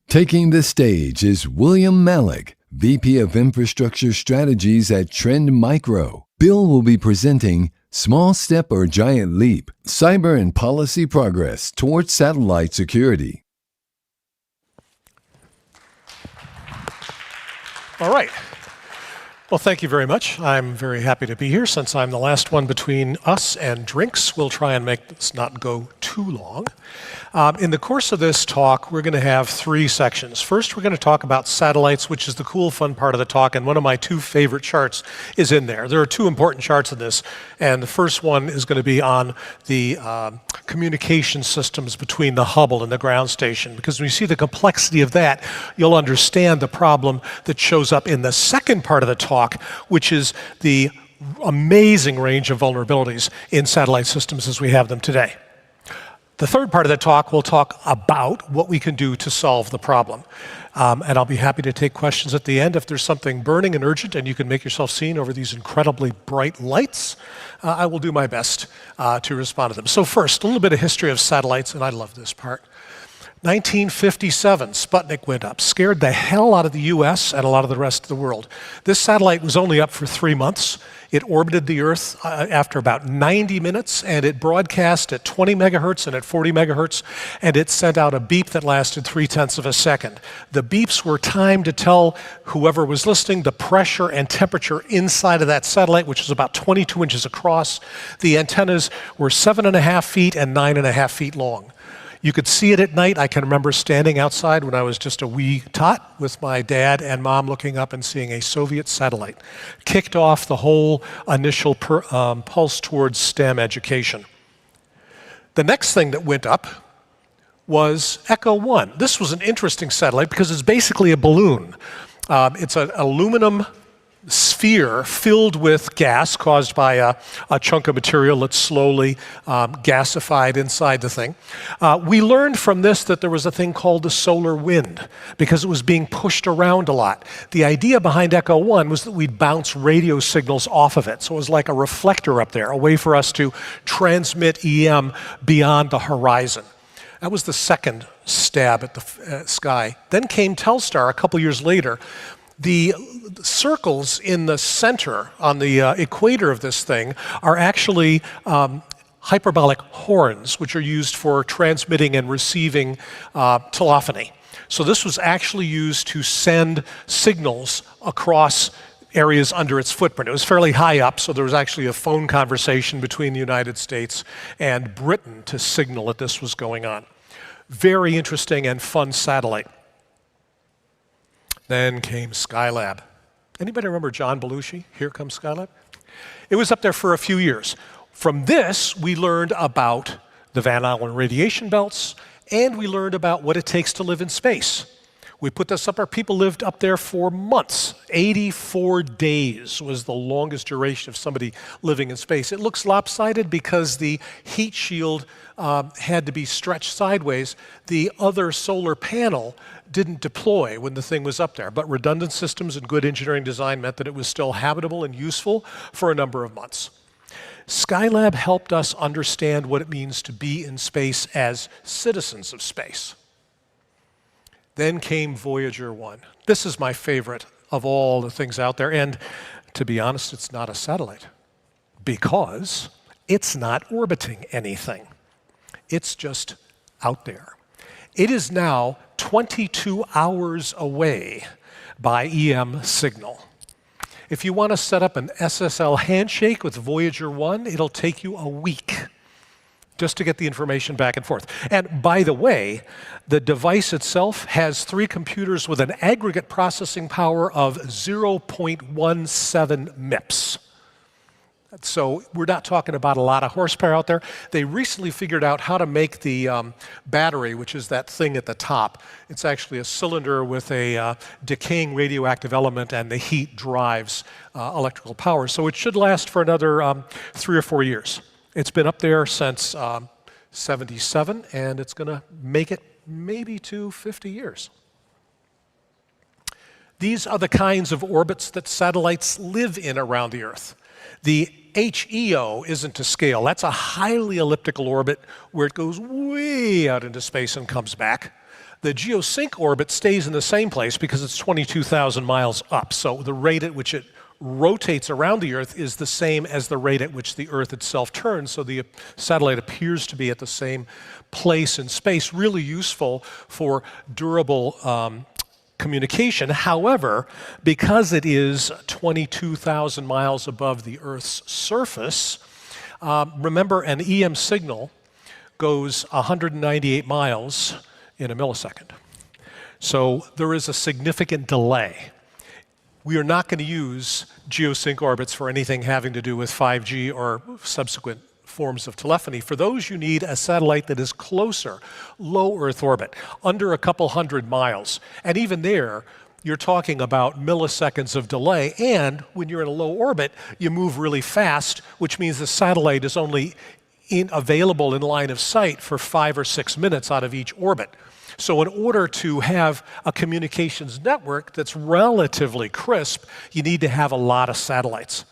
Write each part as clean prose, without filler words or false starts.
Taking the stage is William Malik, VP of Infrastructure Strategies at Trend Micro. Bill will be presenting Small Step or Giant Leap, Cyber and Policy Progress Towards Satellite Security. All right. Well, thank you very much. I'm very happy to be here. Since I'm the last one between us and drinks, we'll try and make this not go too long. In the course of this talk, we're going to have three sections. First, we're going to talk about satellites, which is the cool, fun part of the talk, and one of my two favorite charts is in there. There are two important charts in this, and the first one is going to be on the communication systems between the Hubble and the ground station, because when you see the complexity of that, you'll understand the problem that shows up in the second part of the talk, which is the amazing range of vulnerabilities in satellite systems as we have them today. The third part of the talk, we'll talk about what we can do to solve the problem. And I'll be happy to take questions at the end. If there's something burning and urgent and you can make yourself seen over these incredibly bright lights, I will do my best to respond to them. So first, a little bit of history of satellites, and I love this part. 1957, Sputnik went up, scared the hell out of the US and a lot of the rest of the world. This satellite was only up for 3 months. It orbited the Earth after about 90 minutes, and it broadcast at 20 megahertz and at 40 megahertz, and it sent out a beep that lasted 0.3 of a second. The beeps were timed to tell whoever was listening the pressure and temperature inside of that satellite, which is about 22 inches across. The antennas were 7.5 feet and 9.5 feet long. You could see it at night. I can remember standing outside when I was just a wee tot with my dad and mom looking up and seeing a Soviet satellite. Kicked off the whole initial pulse towards STEM education. The next thing that went up was Echo 1. This was an interesting satellite because it's basically a balloon. It's an aluminum sphere filled with gas caused by a chunk of material that's slowly gasified inside the thing. We learned from this that there was a thing called the solar wind because it was being pushed around a lot. The idea behind Echo 1 was that we'd bounce radio signals off of it. So it was like a reflector up there, a way for us to transmit EM beyond the horizon. That was the second stab at the sky. Then came Telstar a couple years later. The circles in the center on the equator of this thing are actually hyperbolic horns, which are used for transmitting and receiving telephony. So this was actually used to send signals across areas under its footprint. It was fairly high up, so there was actually a phone conversation between the United States and Britain to signal that this was going on. Very interesting and fun satellite. Then came Skylab. Anybody remember John Belushi? Here comes Skylab. It was up there for a few years. From this, we learned about the Van Allen radiation belts, and we learned about what it takes to live in space. We put this up there. People lived up there for months. 84 days was the longest duration of somebody living in space. It looks lopsided because the heat shield had to be stretched sideways. The other solar panel didn't deploy when the thing was up there, but redundant systems and good engineering design meant that it was still habitable and useful for a number of months. Skylab helped us understand what it means to be in space as citizens of space. Then came Voyager 1. This is my favorite of all the things out there, and to be honest, it's not a satellite because it's not orbiting anything. It's just out there. It is now 22 hours away by EM signal. If you want to set up an SSL handshake with Voyager 1, it'll take you a week just to get the information back and forth. And by the way, the device itself has 3 computers with an aggregate processing power of 0.17 MIPS. So we're not talking about a lot of horsepower out there. They recently figured out how to make the battery, which is that thing at the top. It's actually a cylinder with a decaying radioactive element, and the heat drives electrical power. So it should last for another 3 or 4 years. It's been up there since '77, and it's going to make it maybe to 50 years. These are the kinds of orbits that satellites live in around the Earth. The HEO isn't to scale. That's a highly elliptical orbit where it goes way out into space and comes back. The geosync orbit stays in the same place because it's 22,000 miles up. So the rate at which it rotates around the Earth is the same as the rate at which the Earth itself turns. So the satellite appears to be at the same place in space, really useful for durable communication. However, because it is 22,000 miles above the Earth's surface, remember an EM signal goes 198 miles in a millisecond. So there is a significant delay. We are not going to use geosync orbits for anything having to do with 5G or subsequent forms of telephony. For those, you need a satellite that is closer, low Earth orbit, under a couple hundred miles. And even there, you're talking about milliseconds of delay. And when you're in a low orbit, you move really fast, which means the satellite is only available in line of sight for 5 or 6 minutes out of each orbit. So in order to have a communications network that's relatively crisp, you need to have a lot of satellites.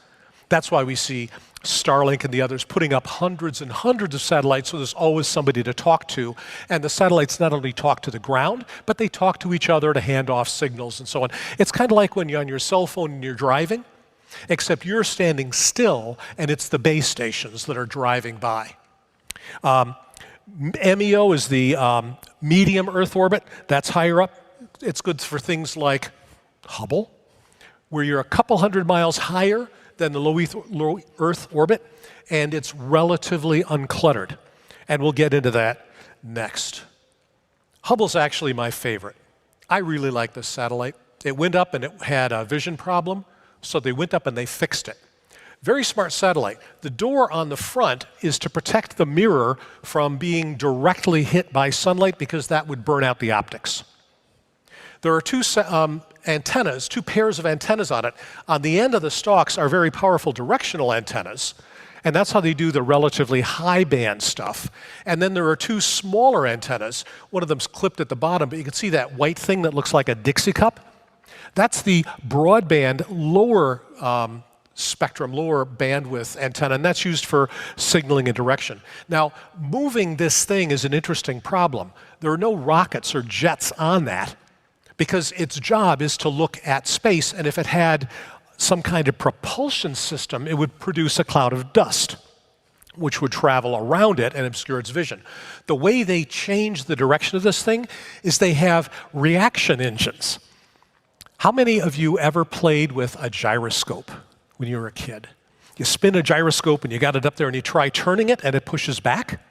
That's why we see Starlink and the others putting up hundreds and hundreds of satellites, so there's always somebody to talk to. And the satellites not only talk to the ground, but they talk to each other to hand off signals and so on. It's kind of like when you're on your cell phone and you're driving, except you're standing still and it's the base stations that are driving by. MEO is the medium Earth orbit. That's higher up. It's good for things like Hubble, where you're a couple hundred miles higher than the low Earth orbit, and it's relatively uncluttered. And we'll get into that next. Hubble's actually my favorite. I really like this satellite. It went up and it had a vision problem, so they went up and they fixed it. Very smart satellite. The door on the front is to protect the mirror from being directly hit by sunlight because that would burn out the optics. There are two antennas, two pairs of antennas on it. On the end of the stalks are very powerful directional antennas, and that's how they do the relatively high band stuff. And then there are two smaller antennas. One of them's clipped at the bottom, but you can see that white thing that looks like a Dixie cup. That's the broadband lower spectrum, lower bandwidth antenna, and that's used for signaling and direction. Now, moving this thing is an interesting problem. There are no rockets or jets on that because its job is to look at space, and if it had some kind of propulsion system, it would produce a cloud of dust, which would travel around it and obscure its vision. The way they change the direction of this thing is they have reaction engines. How many of you ever played with a gyroscope when you were a kid? You spin a gyroscope and you got it up there and you try turning it and it pushes back?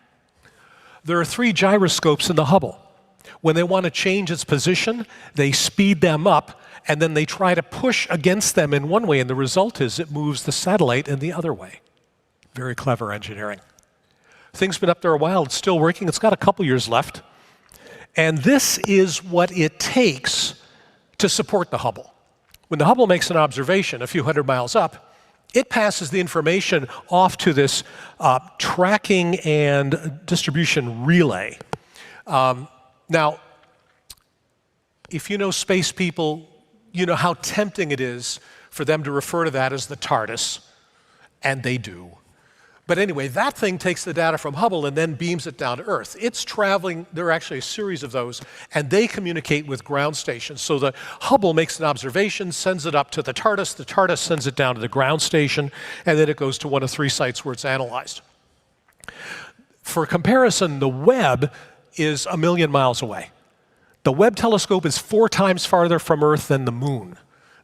There are 3 gyroscopes in the Hubble. When they want to change its position, they speed them up and then they try to push against them in one way, and the result is it moves the satellite in the other way. Very clever engineering. Thing's been up there a while, it's still working, it's got a couple years left. And this is what it takes to support the Hubble. When the Hubble makes an observation a few hundred miles up, it passes the information off to this tracking and distribution relay. Now, if you know space people, you know how tempting it is for them to refer to that as the TARDIS, and they do. But anyway, that thing takes the data from Hubble and then beams it down to Earth. It's traveling, there are actually a series of those, and they communicate with ground stations. So the Hubble makes an observation, sends it up to the TARDIS sends it down to the ground station, and then it goes to one of 3 sites where it's analyzed. For comparison, the Webb is 1 million miles away. The Webb telescope is 4 times farther from Earth than the Moon.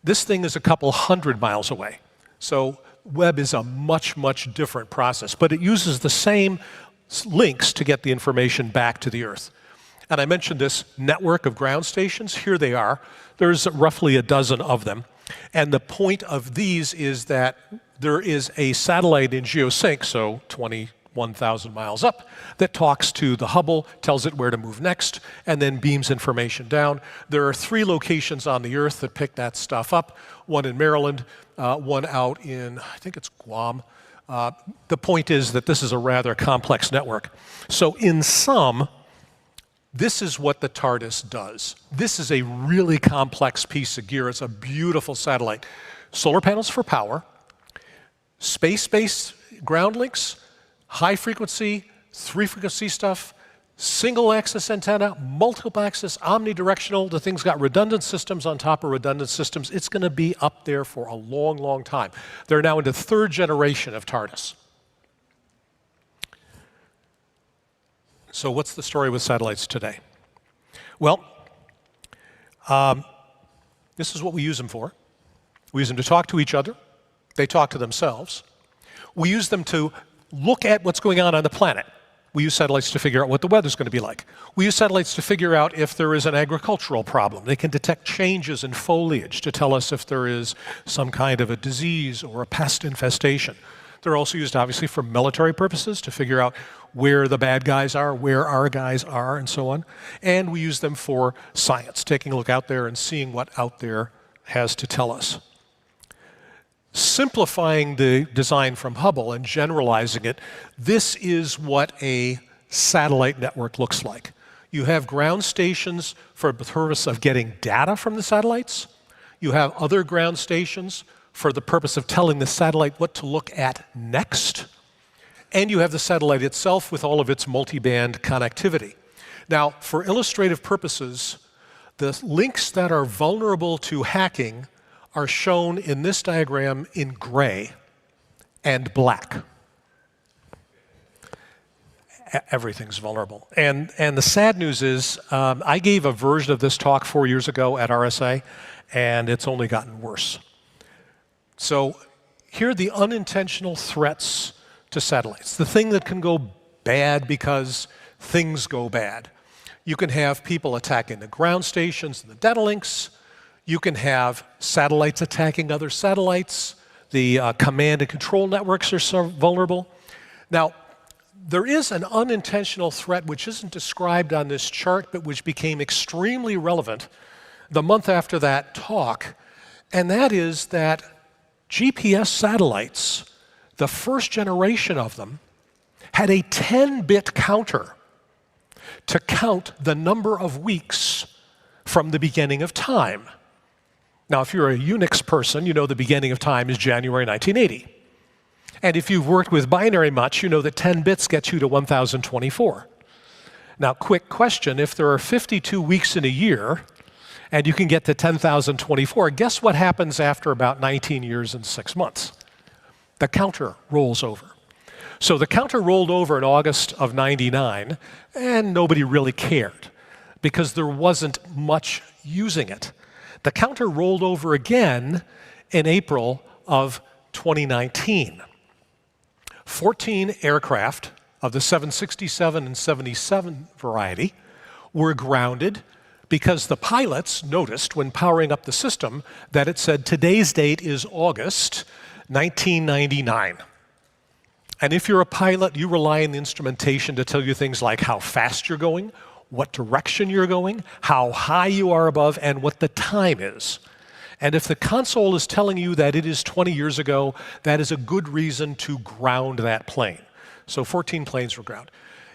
This thing is a couple hundred miles away. So Webb is a much, much different process, but it uses the same links to get the information back to the Earth. And I mentioned this network of ground stations. Here they are. There's roughly a dozen of them. And the point of these is that there is a satellite in geosync, so 21,000 miles up, that talks to the Hubble, tells it where to move next, and then beams information down. There are 3 locations on the Earth that pick that stuff up, one in Maryland, one out in, I think it's Guam. The point is that this is a rather complex network. So in sum, this is what the TARDIS does. This is a really complex piece of gear. It's a beautiful satellite. Solar panels for power, space-based ground links, high frequency, 3 frequency stuff, Single axis antenna, multiple axis, omnidirectional. The thing's got redundant systems on top of redundant systems. It's going to be up there for a long, long time. They're now into third generation of TARDIS. So what's the story with satellites today? Well, this is what we use them for. We use them to talk to each other. They talk to themselves. We use them to look at what's going on the planet. We use satellites to figure out what the weather's going to be like. We use satellites to figure out if there is an agricultural problem. They can detect changes in foliage to tell us if there is some kind of a disease or a pest infestation. They're also used, obviously, for military purposes to figure out where the bad guys are, where our guys are, and so on. And we use them for science, taking a look out there and seeing what out there has to tell us. Simplifying the design from Hubble and generalizing it, this is what a satellite network looks like. You have ground stations for the purpose of getting data from the satellites. You have other ground stations for the purpose of telling the satellite what to look at next. And you have the satellite itself with all of its multiband connectivity. Now, for illustrative purposes, the links that are vulnerable to hacking are shown in this diagram in gray and black. Everything's vulnerable. And the sad news is, I gave a version of this talk 4 years ago at RSA, and it's only gotten worse. So here are the unintentional threats to satellites, the thing that can go bad because things go bad. You can have people attacking the ground stations and the data links. You can have satellites attacking other satellites. The command and control networks are so vulnerable. Now, there is an unintentional threat which isn't described on this chart, but which became extremely relevant the month after that talk, and that is that GPS satellites, the first generation of them, had a 10-bit counter to count the number of weeks from the beginning of time. Now, if you're a Unix person, you know the beginning of time is January 1980. And if you've worked with binary much, you know that 10 bits gets you to 1024. Now, quick question, if there are 52 weeks in a year, and you can get to 10,024, guess what happens after about 19 years and 6 months? The counter rolls over. So the counter rolled over in August of '99, and nobody really cared, because there wasn't much using it. The counter rolled over again in April of 2019. 14 aircraft of the 767 and 77 variety were grounded because the pilots noticed when powering up the system that it said today's date is August 1999. And if you're a pilot, you rely on the instrumentation to tell you things like how fast you're going, what direction you're going, how high you are above, and what the time is. And if the console is telling you that it is 20 years ago, that is a good reason to ground that plane. So 14 planes were grounded.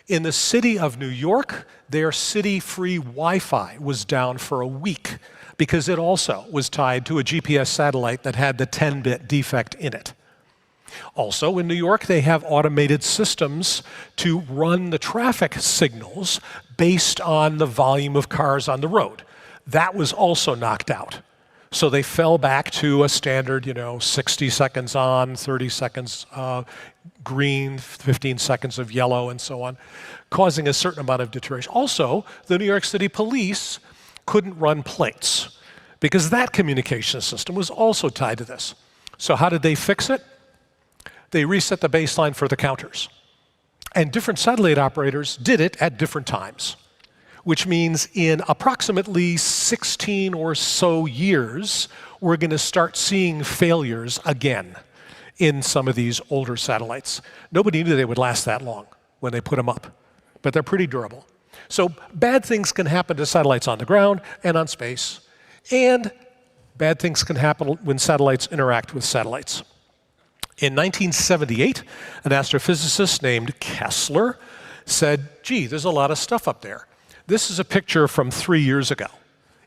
In the city of New York, their city-free Wi-Fi was down for a week because it also was tied to a GPS satellite that had the 10-bit defect in it. Also, in New York, they have automated systems to run the traffic signals based on the volume of cars on the road. That was also knocked out. So they fell back to a standard, 60 seconds on, 30 seconds green, 15 seconds of yellow, and so on, causing a certain amount of deterioration. Also, the New York City police couldn't run plates because that communication system was also tied to this. So how did they fix it? They reset the baseline for the counters. And different satellite operators did it at different times, which means in approximately 16 or so years, we're going to start seeing failures again in some of these older satellites. Nobody knew they would last that long when they put them up, but they're pretty durable. So bad things can happen to satellites on the ground and on space, and bad things can happen when satellites interact with satellites. In 1978, an astrophysicist named Kessler said, gee, there's a lot of stuff up there. This is a picture from 3 years ago.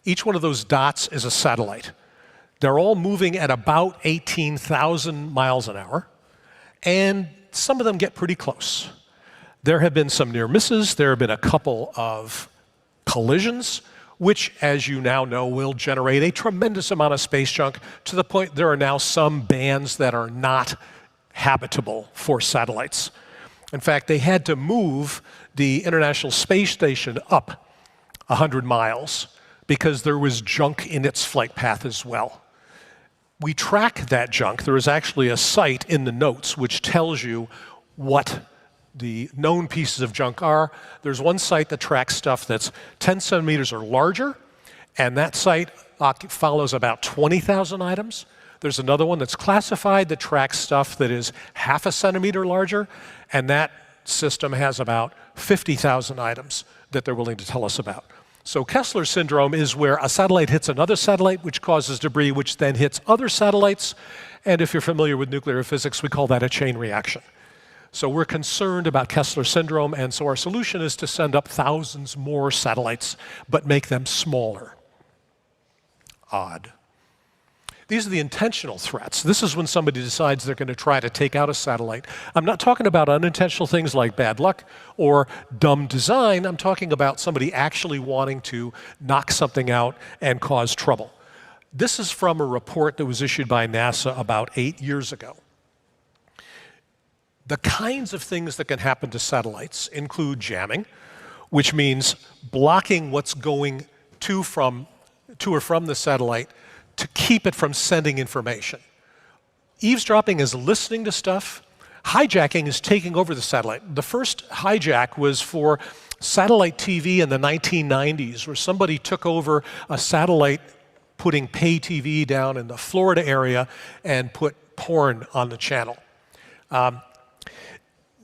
Each one of those dots is a satellite. They're all moving at about 18,000 miles an hour, and some of them get pretty close. There have been some near misses. There have been a couple of collisions, which, as you now know, will generate a tremendous amount of space junk, to the point there are now some bands that are not habitable for satellites. In fact, they had to move the International Space Station up 100 miles because there was junk in its flight path as well. We track that junk. There is actually a site in the notes which tells you what the known pieces of junk are. There's one site that tracks stuff that's 10 centimeters or larger, and that site follows about 20,000 items. There's another one that's classified that tracks stuff that is half a centimeter larger, and that system has about 50,000 items that they're willing to tell us about. So Kessler syndrome is where a satellite hits another satellite, which causes debris, which then hits other satellites. And if you're familiar with nuclear physics, we call that a chain reaction. So we're concerned about Kessler syndrome, and so our solution is to send up thousands more satellites, but make them smaller. Odd. These are the intentional threats. This is when somebody decides they're going to try to take out a satellite. I'm not talking about unintentional things like bad luck or dumb design. I'm talking about somebody actually wanting to knock something out and cause trouble. This is from a report that was issued by NASA about 8 years ago. The kinds of things that can happen to satellites include jamming, which means blocking what's going to or from the satellite to keep it from sending information. Eavesdropping is listening to stuff. Hijacking is taking over the satellite. The first hijack was for satellite TV in the 1990s, where somebody took over a satellite putting pay TV down in the Florida area and put porn on the channel.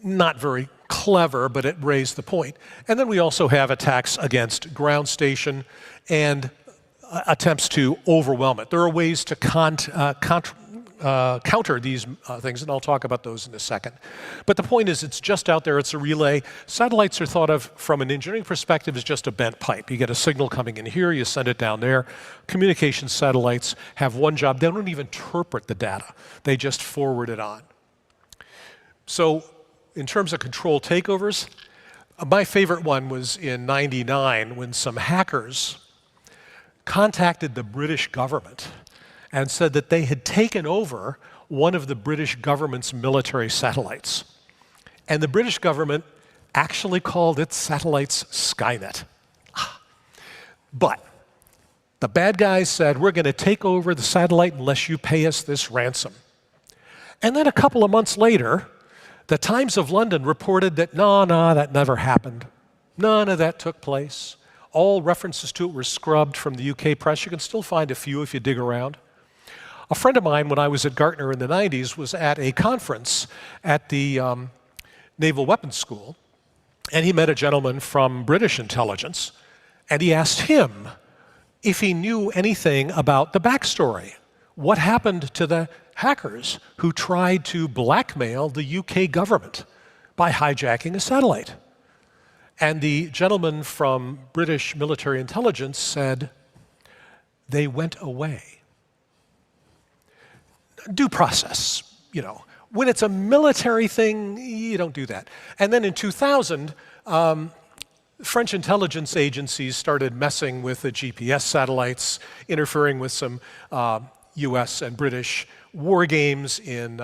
Not very clever, but it raised the point. And then we also have attacks against ground station and attempts to overwhelm it. There are ways to counter these things, and I'll talk about those in a second. But the point is, it's just out there, it's a relay. Satellites are thought of from an engineering perspective as just a bent pipe. You get a signal coming in here, you send it down there. Communication satellites have one job. They don't even interpret the data. They just forward it on. So in terms of control takeovers, my favorite one was in '99 when some hackers contacted the British government and said that they had taken over one of the British government's military satellites. And the British government actually called its satellites Skynet. But the bad guys said, we're going to take over the satellite unless you pay us this ransom. And then a couple of months later, the Times of London reported that, no, that never happened. None of that took place. All references to it were scrubbed from the UK press. You can still find a few if you dig around. A friend of mine, when I was at Gartner in the 90s, was at a conference at the Naval Weapons School, and he met a gentleman from British intelligence, and he asked him if he knew anything about the backstory. What happened to the hackers who tried to blackmail the UK government by hijacking a satellite? And the gentleman from British military intelligence said, they went away. Due process, you know. When it's a military thing, you don't do that. And then in 2000, French intelligence agencies started messing with the GPS satellites, interfering with some US and British war games in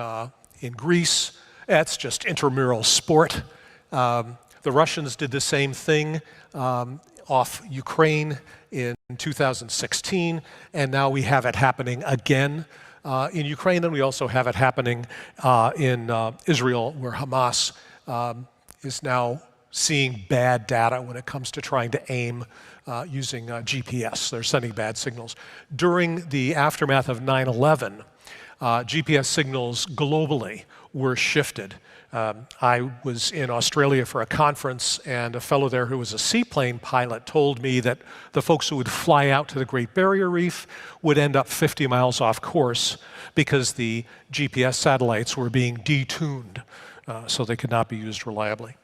Greece. That's just intramural sport. The Russians did the same thing off Ukraine in 2016, and now we have it happening again in Ukraine, and we also have it happening in Israel, where Hamas is now seeing bad data when it comes to trying to aim using GPS. They're sending bad signals. During the aftermath of 9/11, GPS signals globally were shifted. I was in Australia for a conference, and a fellow there who was a seaplane pilot told me that the folks who would fly out to the Great Barrier Reef would end up 50 miles off course because the GPS satellites were being detuned, so they could not be used reliably.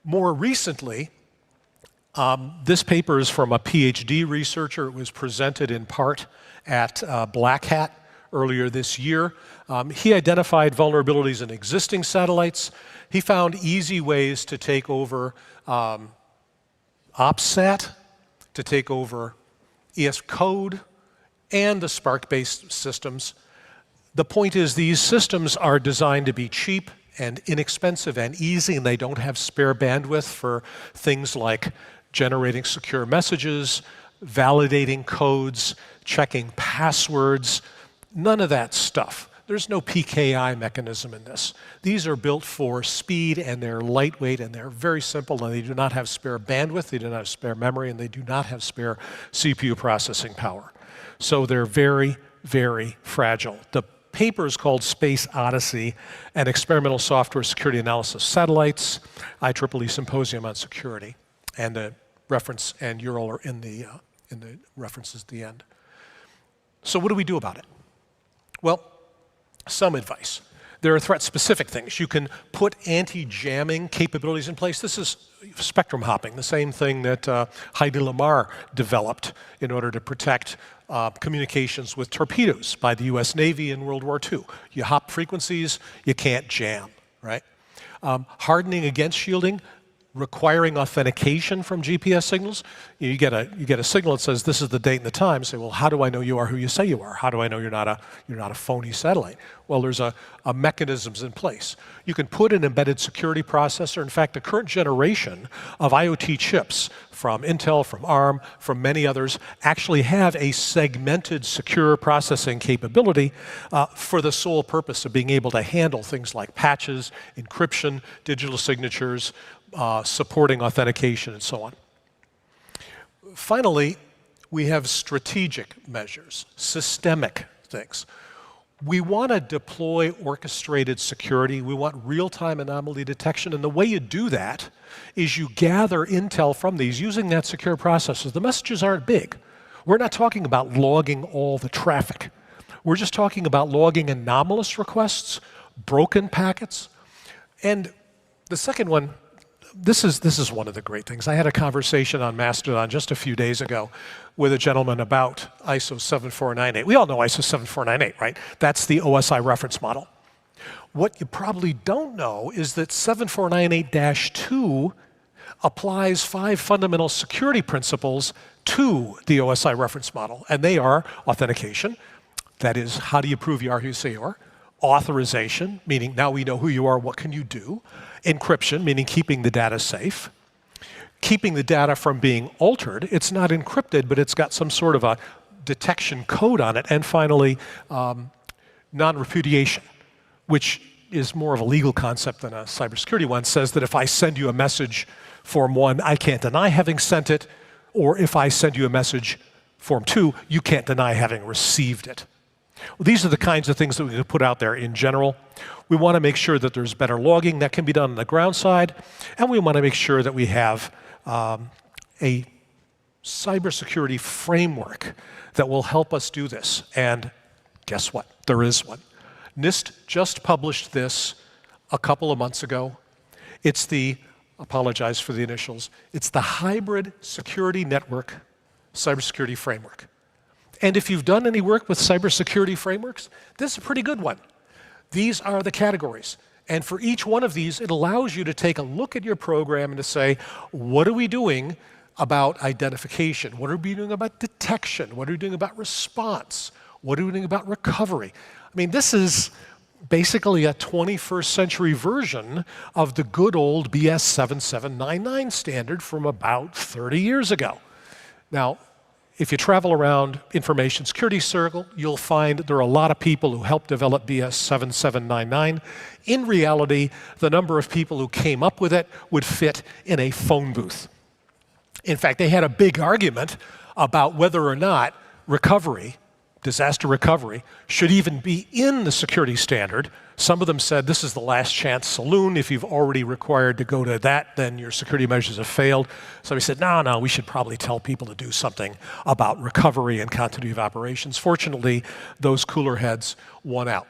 More recently, this paper is from a PhD researcher. It was presented in part at Black Hat earlier this year. He identified vulnerabilities in existing satellites. He found easy ways to take over OPSAT, to take over ES code, and the Spark-based systems. The point is these systems are designed to be cheap and inexpensive and easy, and they don't have spare bandwidth for things like generating secure messages, validating codes, checking passwords, none of that stuff. There's no PKI mechanism in this. These are built for speed, and they're lightweight, and they're very simple, and they do not have spare bandwidth, they do not have spare memory, and they do not have spare CPU processing power. So they're very, very fragile. The paper is called Space Odyssey, an experimental software security analysis satellites, IEEE Symposium on Security, and the reference and URL are in the references at the end. So what do we do about it? Well, some advice. There are threat-specific things. You can put anti-jamming capabilities in place. This is spectrum hopping, the same thing that Heidi Lamar developed in order to protect communications with torpedoes by the US Navy in World War II. You hop frequencies, you can't jam, right? Hardening against shielding, requiring authentication from GPS signals. You get a signal that says this is the date and the time. Say, well, how do I know you are who you say you are? How do I know you're not a phony satellite? Well, there's a mechanisms in place. You can put an embedded security processor. In fact, the current generation of IoT chips from Intel, from ARM, from many others actually have a segmented secure processing capability for the sole purpose of being able to handle things like patches, encryption, digital signatures, supporting authentication, and so on. Finally, we have strategic measures, systemic things. We want to deploy orchestrated security. We want real-time anomaly detection, and the way you do that is you gather intel from these using that secure processor. The messages aren't big. We're not talking about logging all the traffic. We're just talking about logging anomalous requests, broken packets, and the second one, this is one of the great things. I had a conversation on Mastodon just a few days ago with a gentleman about ISO 7498. We all know ISO 7498, right? That's the OSI reference model. What you probably don't know is that 7498-2 applies 5 fundamental security principles to the OSI reference model, and they are authentication. That is, how do you prove you are who you say you are? Authorization, meaning now we know who you are, what can you do? Encryption, meaning keeping the data safe. Keeping the data from being altered. It's not encrypted, but it's got some sort of a detection code on it. And finally, non-repudiation, which is more of a legal concept than a cybersecurity one, says that if I send you a message, form 1, I can't deny having sent it, or if I send you a message, form 2, you can't deny having received it. Well, these are the kinds of things that we can put out there in general. We want to make sure that there's better logging that can be done on the ground side, and we want to make sure that we have a cybersecurity framework that will help us do this. And guess what? There is one. NIST just published this a couple of months ago. It's the, apologize for the initials, it's the Hybrid Security Network Cybersecurity Framework. And if you've done any work with cybersecurity frameworks, this is a pretty good one. These are the categories. And for each one of these, it allows you to take a look at your program and to say, what are we doing about identification? What are we doing about detection? What are we doing about response? What are we doing about recovery? I mean, this is basically a 21st century version of the good old BS 7799 standard from about 30 years ago. Now, if you travel around information security circle, you'll find there are a lot of people who helped develop BS 7799. In reality, the number of people who came up with it would fit in a phone booth. In fact, they had a big argument about whether or not recovery, disaster recovery, should even be in the security standard. Some of them said this is the last chance saloon. If you've already required to go to that, then your security measures have failed. So we said, no, we should probably tell people to do something about recovery and continuity of operations. Fortunately, those cooler heads won out.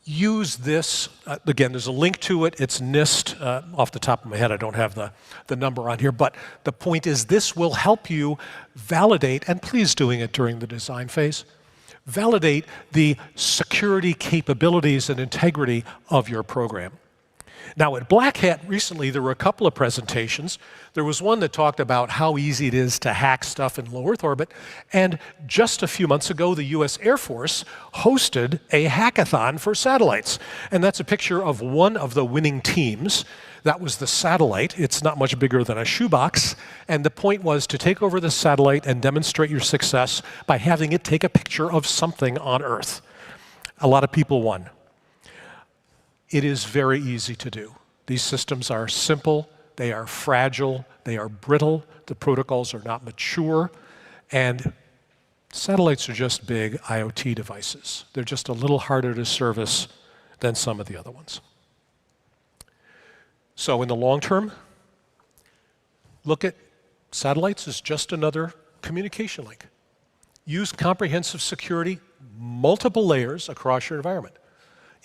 Use this, again, there's a link to it. It's NIST. Off the top of my head, I don't have the number on here, but the point is this will help you validate, and please doing it during the design phase, Validate the security capabilities and integrity of your program. Now, at Black Hat recently, there were a couple of presentations. There was one that talked about how easy it is to hack stuff in low Earth orbit. And just a few months ago, the US Air Force hosted a hackathon for satellites. And that's a picture of one of the winning teams. That was the satellite. It's not much bigger than a shoebox. And the point was to take over the satellite and demonstrate your success by having it take a picture of something on Earth. A lot of people won. It is very easy to do. These systems are simple, they are fragile, they are brittle, the protocols are not mature, and satellites are just big IoT devices. They're just a little harder to service than some of the other ones. So in the long term, look at satellites as just another communication link. Use comprehensive security, multiple layers across your environment.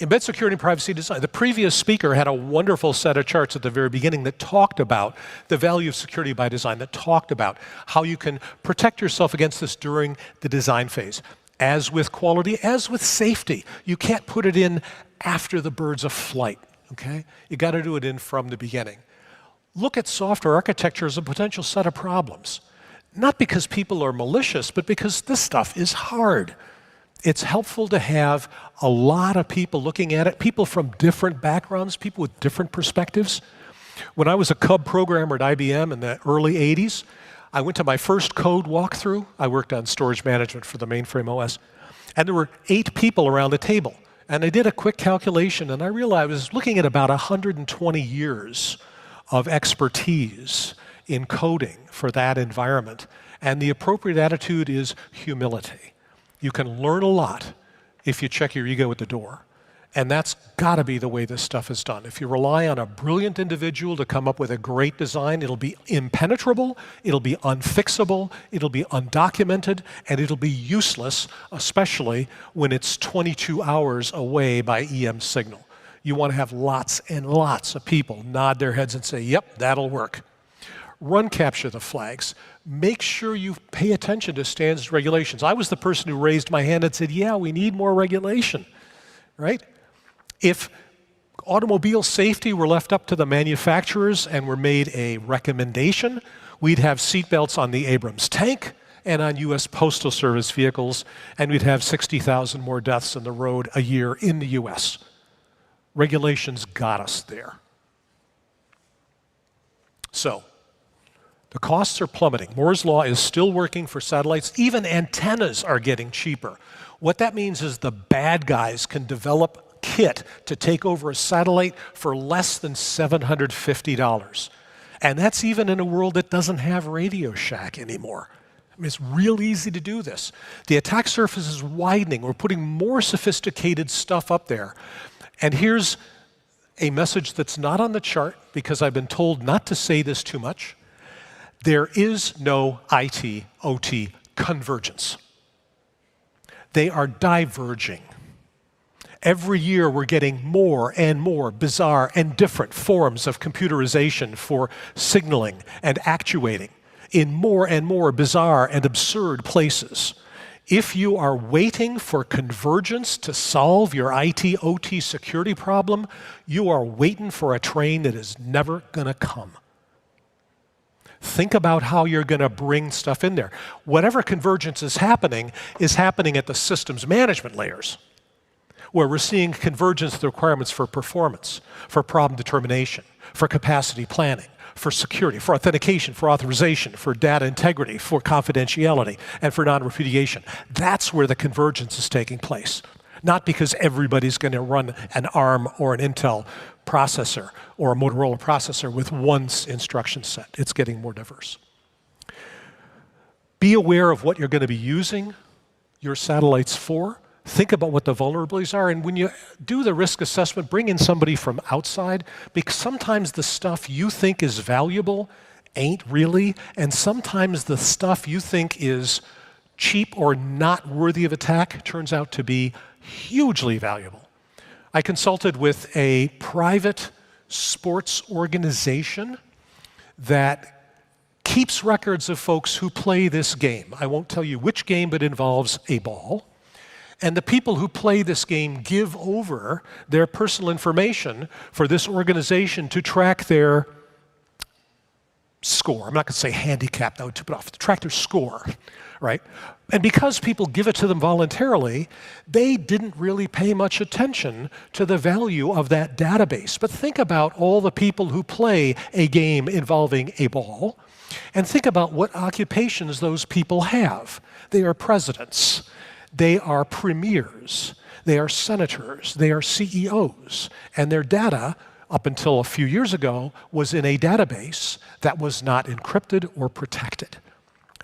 Embed security and privacy design. The previous speaker had a wonderful set of charts at the very beginning that talked about the value of security by design, that talked about how you can protect yourself against this during the design phase. As with quality, as with safety, you can't put it in after the birds of flight, okay? You got to do it in from the beginning. Look at software architecture as a potential set of problems. Not because people are malicious, but because this stuff is hard. It's helpful to have a lot of people looking at it, people from different backgrounds, people with different perspectives. When I was a cub programmer at IBM in the early 80s, I went to my first code walkthrough. I worked on storage management for the mainframe OS. And there were 8 people around the table. And I did a quick calculation, and I realized I was looking at about 120 years of expertise in coding for that environment. And the appropriate attitude is humility. You can learn a lot if you check your ego at the door. And that's got to be the way this stuff is done. If you rely on a brilliant individual to come up with a great design, it'll be impenetrable, it'll be unfixable, it'll be undocumented, and it'll be useless, especially when it's 22 hours away by EM signal. You want to have lots and lots of people nod their heads and say, yep, that'll work. Run capture the flags. Make sure you pay attention to standards and regulations. I was the person who raised my hand and said, yeah, we need more regulation, right? If automobile safety were left up to the manufacturers and were made a recommendation, we'd have seatbelts on the Abrams tank and on U.S. Postal Service vehicles, and we'd have 60,000 more deaths on the road a year in the U.S. Regulations got us there. So, the costs are plummeting. Moore's Law is still working for satellites. Even antennas are getting cheaper. What that means is the bad guys can develop kit to take over a satellite for less than $750. And that's even in a world that doesn't have Radio Shack anymore. I mean, it's real easy to do this. The attack surface is widening. We're putting more sophisticated stuff up there. And here's a message that's not on the chart because I've been told not to say this too much. There is no IT-OT convergence. They are diverging. Every year we're getting more and more bizarre and different forms of computerization for signaling and actuating in more and more bizarre and absurd places. If you are waiting for convergence to solve your IT-OT security problem, you are waiting for a train that is never going to come. Think about how you're going to bring stuff in there. Whatever convergence is happening at the systems management layers, where we're seeing convergence of the requirements for performance, for problem determination, for capacity planning, for security, for authentication, for authorization, for data integrity, for confidentiality, and for non-repudiation. That's where the convergence is taking place. Not because everybody's going to run an ARM or an Intel processor or a Motorola processor with one instruction set. It's getting more diverse. Be aware of what you're going to be using your satellites for. Think about what the vulnerabilities are, and when you do the risk assessment, bring in somebody from outside, because sometimes the stuff you think is valuable ain't really, and sometimes the stuff you think is cheap or not worthy of attack turns out to be hugely valuable. I consulted with a private sports organization that keeps records of folks who play this game. I won't tell you which game, but it involves a ball. And the people who play this game give over their personal information for this organization to track their score. I'm not going to say handicap, that would tip it off. To track their score, right? And because people give it to them voluntarily, they didn't really pay much attention to the value of that database. But think about all the people who play a game involving a ball, and think about what occupations those people have. They are presidents. They are premiers, they are senators, they are CEOs, and their data, up until a few years ago, was in a database that was not encrypted or protected.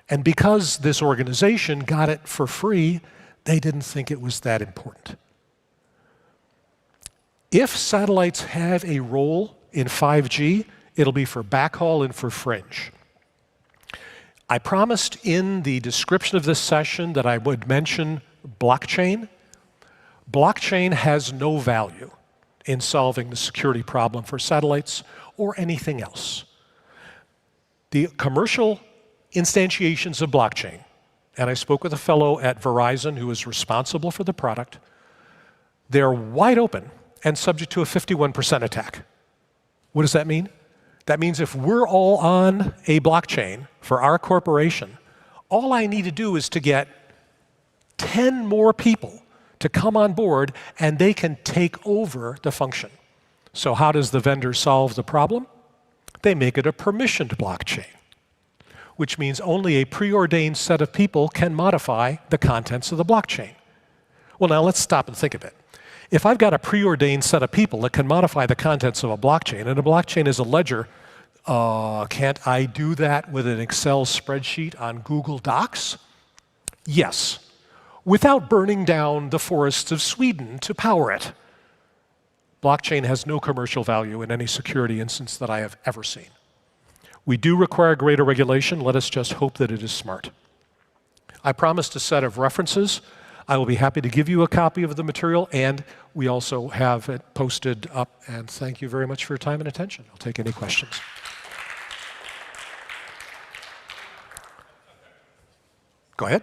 And because this organization got it for free, they didn't think it was that important. If satellites have a role in 5G, it'll be for backhaul and for fringe. I promised in the description of this session that I would mention blockchain. Blockchain has no value in solving the security problem for satellites or anything else. The commercial instantiations of blockchain, and I spoke with a fellow at Verizon who is responsible for the product, they're wide open and subject to a 51% attack. What does that mean? That means if we're all on a blockchain for our corporation, all I need to do is to get 10 more people to come on board and they can take over the function. So how does the vendor solve the problem? They make it a permissioned blockchain, which means only a preordained set of people can modify the contents of the blockchain. Well, now let's stop and think of it. If I've got a preordained set of people that can modify the contents of a blockchain, and a blockchain is a ledger, can't I do that with an Excel spreadsheet on Google Docs? Yes, without burning down the forests of Sweden to power it. Blockchain has no commercial value in any security instance that I have ever seen. We do require greater regulation. Let us just hope that it is smart. I promised a set of references. I will be happy to give you a copy of the material, and we also have it posted up. And thank you very much for your time and attention. I'll take any questions. Go ahead.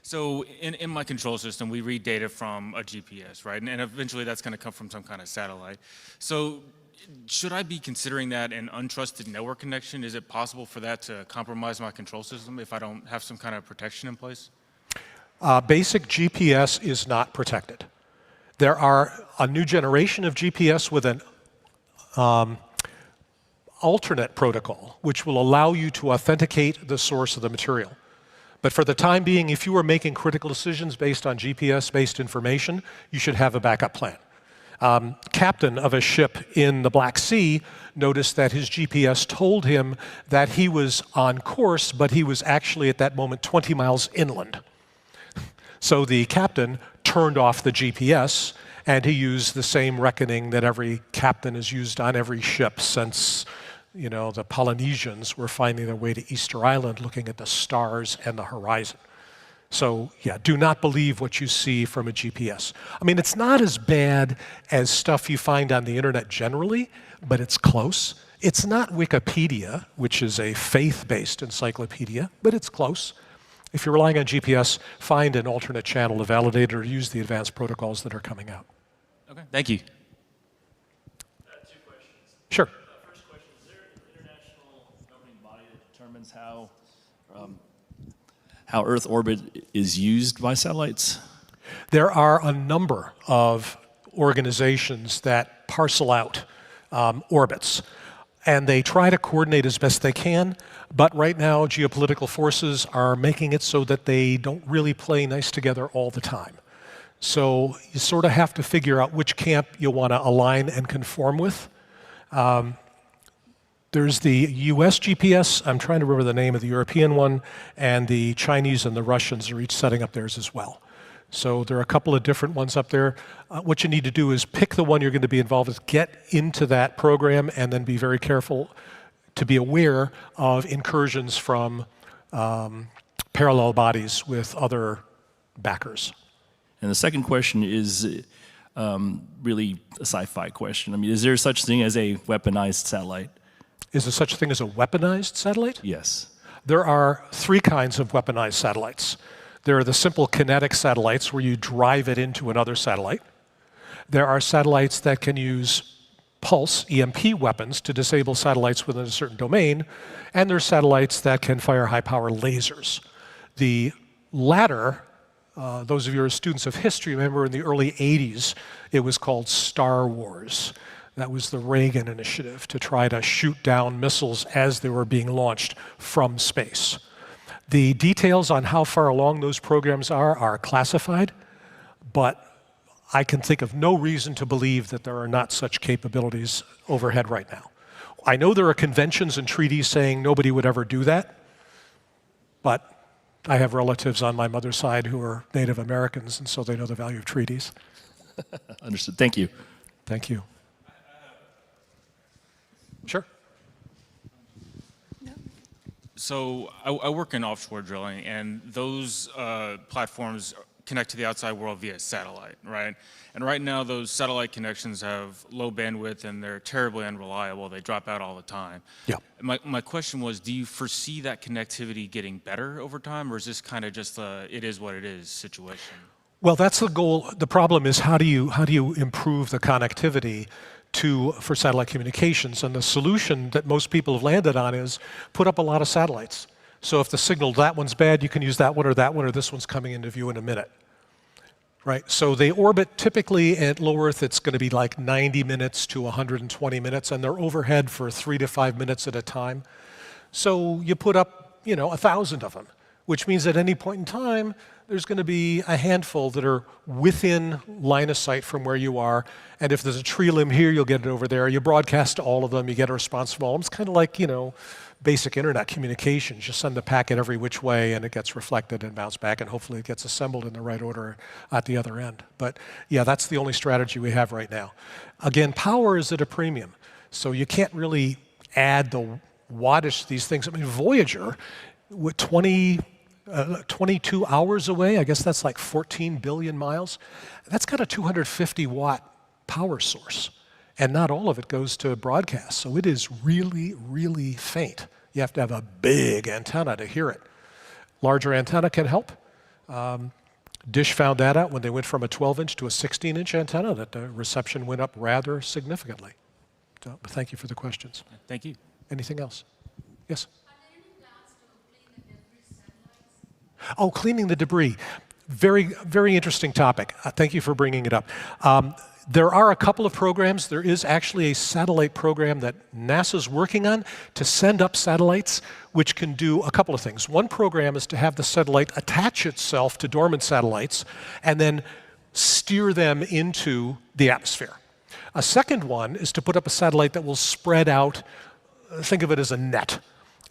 So in my control system, we read data from a GPS, right? And eventually that's going to come from some kind of satellite. So should I be considering that an untrusted network connection? Is it possible for that to compromise my control system if I don't have some kind of protection in place? Basic GPS is not protected. There are a new generation of GPS with an alternate protocol, which will allow you to authenticate the source of the material. But for the time being, if you are making critical decisions based on GPS-based information, you should have a backup plan. Captain of a ship in the Black Sea noticed that his GPS told him that he was on course, but he was actually at that moment 20 miles inland. So the captain turned off the GPS, and he used the same reckoning that every captain has used on every ship since, you know, the Polynesians were finding their way to Easter Island looking at the stars and the horizon. So yeah, do not believe what you see from a GPS. I mean, it's not as bad as stuff you find on the internet generally, but it's close. It's not Wikipedia, which is a faith-based encyclopedia, but it's close. If you're relying on GPS, find an alternate channel to validate it or use the advanced protocols that are coming out. Okay, thank you. 2 questions. Sure. First question, is there an international governing body that determines how Earth orbit is used by satellites? There are a number of organizations that parcel out orbits, and they try to coordinate as best they can, but right now geopolitical forces are making it so that they don't really play nice together all the time. So you sort of have to figure out which camp you want to align and conform with. There's the US GPS, I'm trying to remember the name of the European one, and the Chinese and the Russians are each setting up theirs as well. So there are a couple of different ones up there. What you need to do is pick the one you're going to be involved with, get into that program, and then be very careful to be aware of incursions from parallel bodies with other backers. And the second question is really a sci-fi question. I mean, is there such thing as a weaponized satellite? Is there such a thing as a weaponized satellite? Yes. There are three kinds of weaponized satellites. There are the simple kinetic satellites where you drive it into another satellite. There are satellites that can use pulse, EMP weapons, to disable satellites within a certain domain. And there are satellites that can fire high-power lasers. The latter, those of you who are students of history, remember in the early 80s, it was called Star Wars. That was the Reagan initiative to try to shoot down missiles as they were being launched from space. The details on how far along those programs are classified, but I can think of no reason to believe that there are not such capabilities overhead right now. I know there are conventions and treaties saying nobody would ever do that, but I have relatives on my mother's side who are Native Americans, and so they know the value of treaties. Understood. Thank you. Thank you. Sure. So I work in offshore drilling, and those platforms connect to the outside world via satellite, right? And right now, those satellite connections have low bandwidth, and they're terribly unreliable. They drop out all the time. Yeah. My question was, do you foresee that connectivity getting better over time, or is this kind of just a it is what it is situation? Well, that's the goal. The problem is how do you improve the connectivity for satellite communications? And the solution that most people have landed on is put up a lot of satellites. So if the signal, that one's bad, you can use that one, or this one's coming into view in a minute. Right? So they orbit typically at low Earth, it's going to be like 90 minutes to 120 minutes, and they're overhead for 3 to 5 minutes at a time. So you put up, 1,000 of them, which means at any point in time, there's going to be a handful that are within line of sight from where you are. And if there's a tree limb here, you'll get it over there. You broadcast to all of them. You get a response from all of them. It's kind of like, basic internet communications. You send the packet every which way, and it gets reflected and bounced back, and hopefully it gets assembled in the right order at the other end. But yeah, that's the only strategy we have right now. Again, power is at a premium. So you can't really add the wattage to these things. I mean, Voyager, with 22 hours away, I guess that's like 14 billion miles. That's got a 250 watt power source, and not all of it goes to broadcast. So it is really, really faint. You have to have a big antenna to hear it. Larger antenna can help. Dish found that out when they went from a 12-inch to a 16-inch antenna, that the reception went up rather significantly. So thank you for the questions. Thank you. Anything else? Yes? Oh, cleaning the debris. Very, very interesting topic. Thank you for bringing it up. There are a couple of programs. There is actually a satellite program that NASA's working on to send up satellites which can do a couple of things. One program is to have the satellite attach itself to dormant satellites and then steer them into the atmosphere. A second one is to put up a satellite that will spread out, think of it as a net,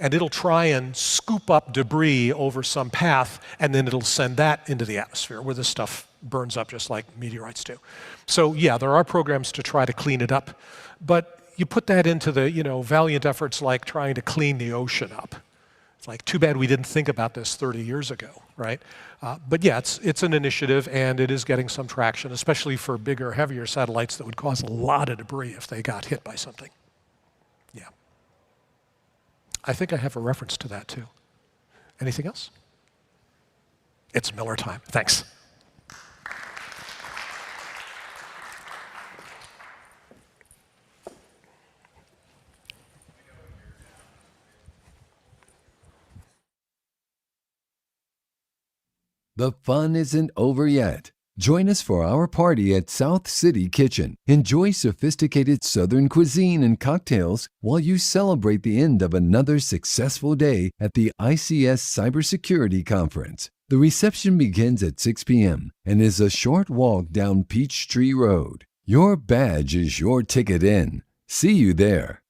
and it'll try and scoop up debris over some path, and then it'll send that into the atmosphere where this stuff burns up just like meteorites do. So yeah, there are programs to try to clean it up, but you put that into the valiant efforts like trying to clean the ocean up. It's like, too bad we didn't think about this 30 years ago, right? But yeah, it's an initiative, and it is getting some traction, especially for bigger, heavier satellites that would cause a lot of debris if they got hit by something. Yeah. I think I have a reference to that too. Anything else? It's Miller time. Thanks. The fun isn't over yet. Join us for our party at South City Kitchen. Enjoy sophisticated Southern cuisine and cocktails while you celebrate the end of another successful day at the ICS Cybersecurity Conference. The reception begins at 6 p.m. and is a short walk down Peachtree Road. Your badge is your ticket in. See you there.